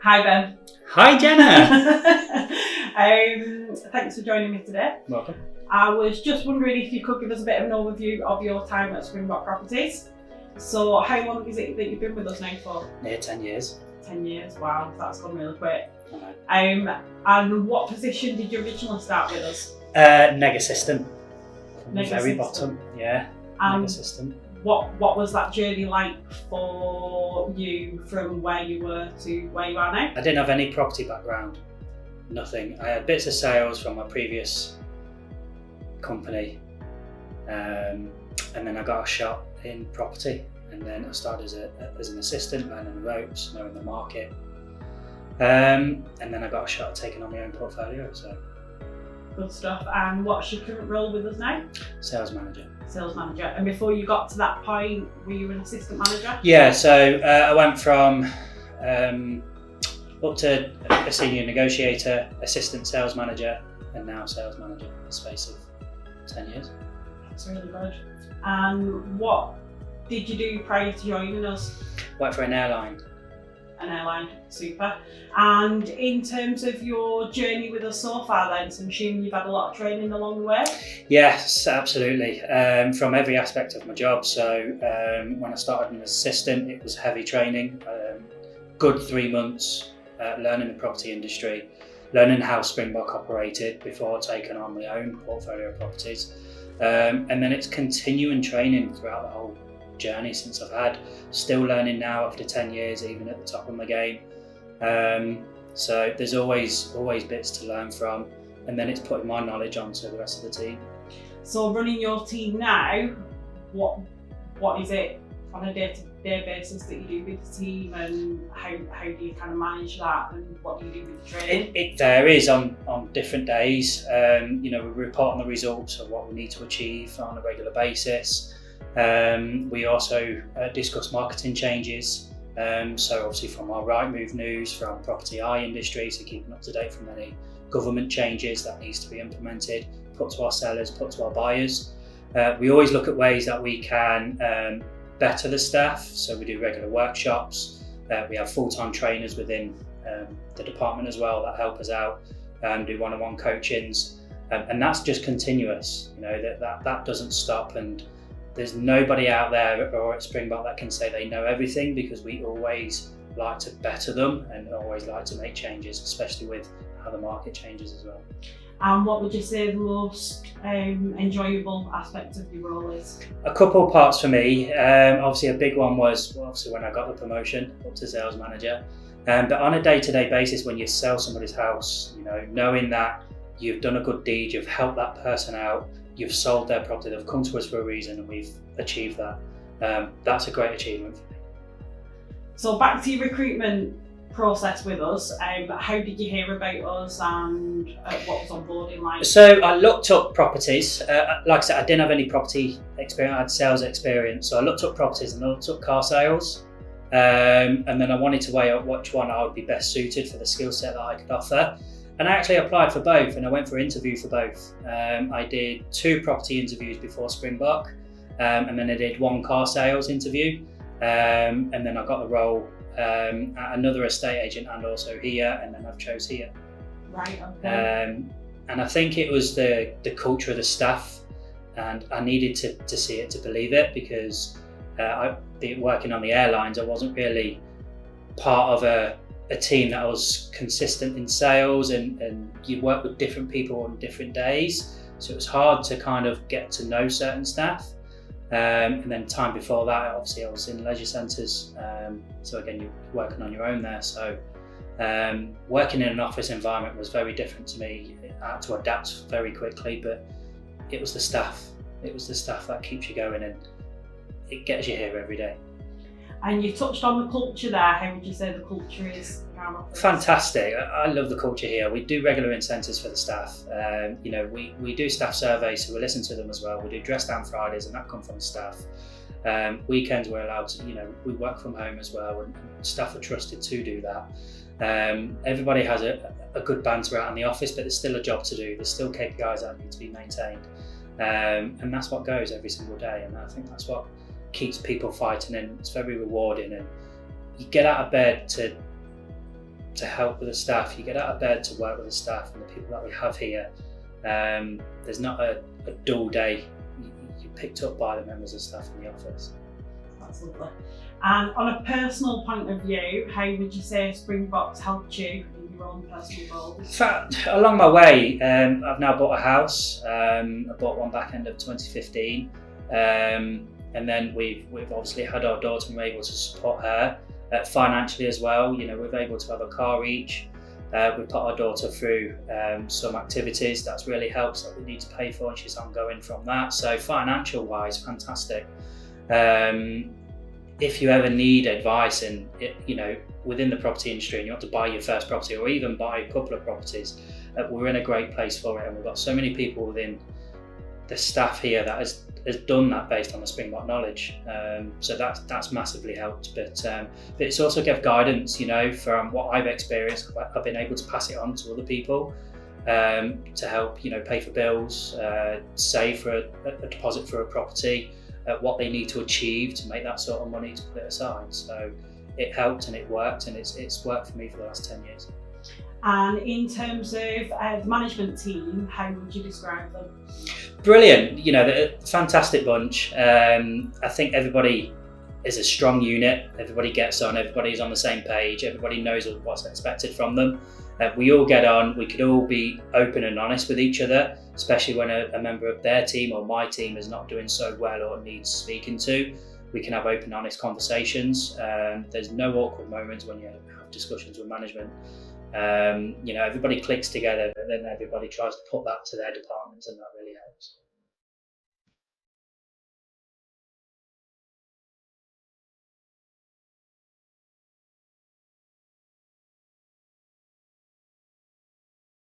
Hi Ben. Hi Jenna. Thanks for joining me today. Welcome. I was just wondering if you could give us a bit of an overview of your time at Springbok Properties. So how long is it that you've been with us now for? Near 10 years. 10 years, wow, that's gone really quick. I know. And what position did you originally start with us? Neg Assistant. From the Neg very Assistant. bottom, yeah. Neg Assistant. What was that journey like for you from where you were to where you are now? I didn't have any property background, nothing. I had bits of sales from my previous company, and then I got a shot in property, and then I started as an assistant, learning the ropes, knowing the market, and then I got a shot at taking on my own portfolio. So good stuff. And what's your current role with us now? Sales manager. Sales manager. And before you got to that point, were you an assistant manager? Yeah, so I went from up to a senior negotiator, assistant sales manager, and now sales manager in the space of 10 years. That's really good. And what did you do prior to joining us? Worked for an airline. An airline, super. And in terms of your journey with us so far then, so I'm assuming you've had a lot of training along the way? Yes, absolutely. From every aspect of my job. So when I started as an assistant, it was heavy training. Good 3 months learning the property industry, learning how Springbok operated before taking on my own portfolio of properties. And then it's continuing training throughout the whole journey since I've had. Still learning now after 10 years, even at the top of my game. So there's always bits to learn from, and then it's putting my knowledge onto the rest of the team. So running your team now, what is it on a day-to-day basis that you do with the team, and how do you kind of manage that, and what do you do with the training? It varies on different days. We report on the results of what we need to achieve on a regular basis. We also discuss marketing changes. So obviously from our Rightmove news, from Property Eye industry, so keeping up to date from any government changes that needs to be implemented, put to our sellers, put to our buyers. We always look at ways that we can better the staff. So we do regular workshops. We have full-time trainers within the department as well that help us out, do one-on-one coachings, and that's just continuous. That doesn't stop, and there's nobody out there or at Springbok that can say they know everything, because we always like to better them and always like to make changes, especially with how the market changes as well. And what would you say the most enjoyable aspect of your role is? A couple parts for me. Obviously a big one was when I got the promotion up to sales manager. But on a day-to-day basis, when you sell somebody's house, knowing that you've done a good deed, you've helped that person out, you've sold their property, they've come to us for a reason, and we've achieved that. That's a great achievement for me. So back to your recruitment process with us, how did you hear about us, and what was onboarding like? So I looked up properties. Like I said, I didn't have any property experience, I had sales experience. So I looked up properties and I looked up car sales. And then I wanted to weigh up which one I would be best suited for the skill set that I could offer. And I actually applied for both, and I went for an interview for both. I did 2 property interviews before Springbok, and then I did 1 car sales interview, and then I got the role at another estate agent and also here, and then I've chose here. Right, okay. And I think it was the culture of the staff, and I needed to see it to believe it, because working on the airlines, I wasn't really part of a team that was consistent in sales, and you work with different people on different days, so it was hard to kind of get to know certain staff. And then time before that, obviously I was in leisure centres, so again you're working on your own there, so working in an office environment was very different to me. I had to adapt very quickly, but it was the staff that keeps you going, and it gets you here every day. And you touched on the culture there. How would you say the culture is in our office? Fantastic. I love the culture here. We do regular incentives for the staff. We do staff surveys, so we listen to them as well. We do dress down Fridays, and that comes from the staff. Weekends we're allowed to, we work from home as well, and staff are trusted to do that. Everybody has a good banter out in the office, but there's still a job to do. There's still KPIs that need to be maintained. And that's what goes every single day, and I think that's what keeps people fighting, and it's very rewarding, and you get out of bed to to help with the staff. You get out of bed to work with the staff and the people that we have here. There's not a dull day. You're picked up by the members of staff in the office. That's lovely. And on a personal point of view, how would you say Springbok's helped you in your own personal goals? In fact, along my way, I've now bought a house. I bought one back end of 2015. And then we've obviously had our daughter and we're able to support her financially as well. You know, we're able to have a car each. We put our daughter through some activities that's really helped that we need to pay for, and she's ongoing from that. So financial wise, fantastic. If you ever need advice in, you know, within the property industry and you want to buy your first property or even buy a couple of properties, we're in a great place for it, and we've got so many people within the staff here that has done that based on the Springbok knowledge. So that's massively helped. But it's also give guidance, you know, from what I've experienced. I've been able to pass it on to other people to help, you know, pay for bills, save for a deposit for a property, what they need to achieve to make that sort of money to put it aside. So it helped and it worked, and it's worked for me for the last 10 years. And in terms of the management team, how would you describe them? Brilliant, you know, they're a fantastic bunch. I think everybody is a strong unit, everybody gets on, everybody's on the same page, everybody knows what's expected from them. We all get on, we could all be open and honest with each other, especially when a member of their team or my team is not doing so well or needs speaking to. We can have open, honest conversations. There's no awkward moments when you have discussions with management. You know, everybody clicks together, but then everybody tries to put that to their departments, and that really helps.